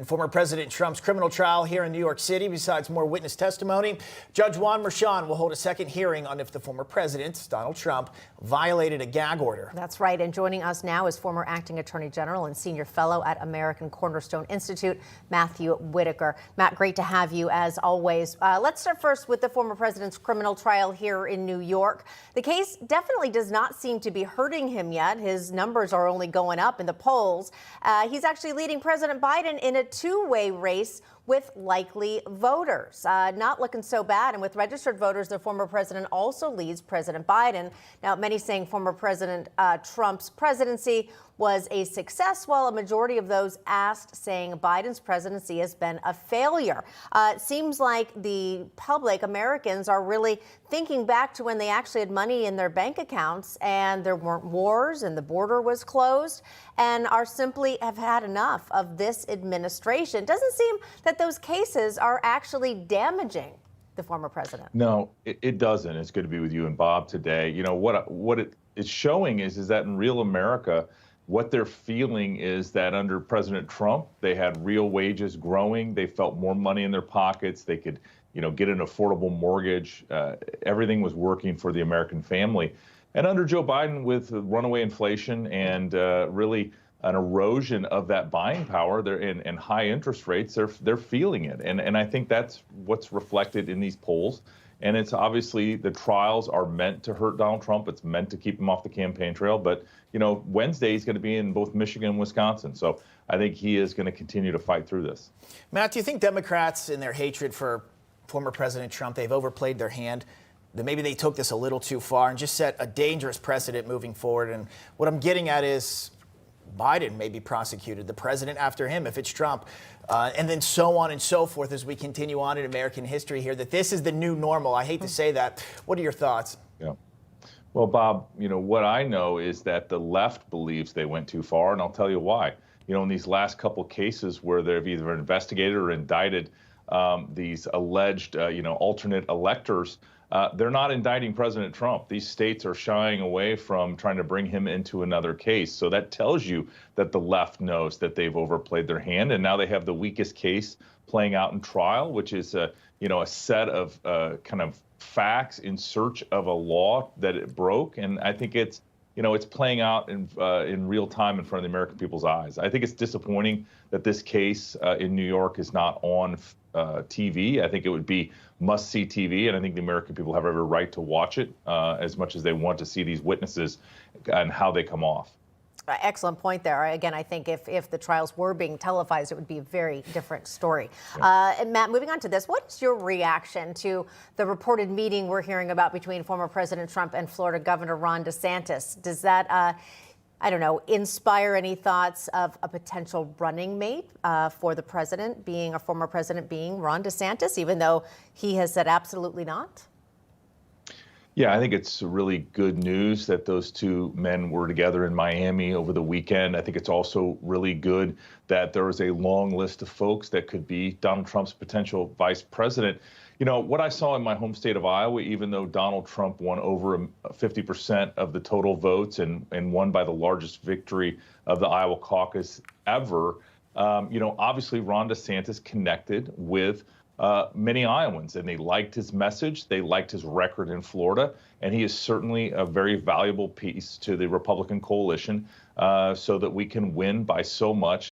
In former President Trump's criminal trial here in New York City, besides more witness testimony, Judge Juan Merchan will hold a second hearing on if the former president, Donald Trump, violated a gag order. That's right. And joining us now is former acting Attorney General and senior fellow at American Cornerstone Institute, Matthew Whitaker. Matt, great to have you as always. Let's start first with the former president's criminal trial here in New York. The case definitely does not seem to be hurting him yet. His numbers are only going up in the polls. He's actually leading President Biden in a two-way race with likely voters. Not looking so bad. And with registered voters, the former president also leads President Biden. Now, many saying former President Trump's presidency was a success, while a majority of those asked saying Biden's presidency has been a failure. It seems like the public, Americans, are really thinking back to when they actually had money in their bank accounts and there weren't wars and the border was closed, and are simply have had enough of this administration. It doesn't seem that those cases are actually damaging the former president. No, it doesn't. It's good to be with you and Bob today. You know, what it's showing is that in real America, what they're feeling is that under President Trump, they had real wages growing. They felt more money in their pockets. They could, get an affordable mortgage. Everything was working for the American family. And under Joe Biden, with runaway inflation and really an erosion of that buying power and high interest rates, they're feeling it. And I think that's what's reflected in these polls. And it's obviously the trials are meant to hurt Donald Trump. It's meant to keep him off the campaign trail. But, Wednesday he's going to be in both Michigan and Wisconsin. So I think he is going to continue to fight through this. Matt, do you think Democrats, in their hatred for former President Trump, they've overplayed their hand? That maybe they took this a little too far and just set a dangerous precedent moving forward? And what I'm getting at is Biden may be prosecuted, the president after him if it's Trump, and then so on and so forth as we continue on in American history here, that this is the new normal. I hate to say that. What are your thoughts? Yeah. Well, Bob, what I know is that the left believes they went too far, and I'll tell you why. In these last couple cases where they've either investigated or indicted these alleged, alternate electors, they're not indicting President Trump. These states are shying away from trying to bring him into another case. So that tells you that the left knows that they've overplayed their hand, and now they have the weakest case playing out in trial, which is a set of kind of facts in search of a law that it broke. And I think it's playing out in real time in front of the American people's eyes. I think it's disappointing that this case in New York is not on TV. I think it would be must-see TV, and I think the American people have every right to watch it as much as they want to see these witnesses and how they come off. Excellent point there. Again, I think if the trials were being televised, it would be a very different story. Yeah. And Matt, moving on to this, what's your reaction to the reported meeting we're hearing about between former President Trump and Florida Governor Ron DeSantis? Does that inspire any thoughts of a potential running mate for the president being, a former president being Ron DeSantis, even though he has said absolutely not? Yeah, I think it's really good news that those two men were together in Miami over the weekend. I think it's also really good that there is a long list of folks that could be Donald Trump's potential vice president. What I saw in my home state of Iowa, even though Donald Trump won over 50% of the total votes and won by the largest victory of the Iowa caucus ever, obviously Ron DeSantis connected with many Iowans, and they liked his message. They liked his record in Florida, and he is certainly a very valuable piece to the Republican coalition so that we can win by so much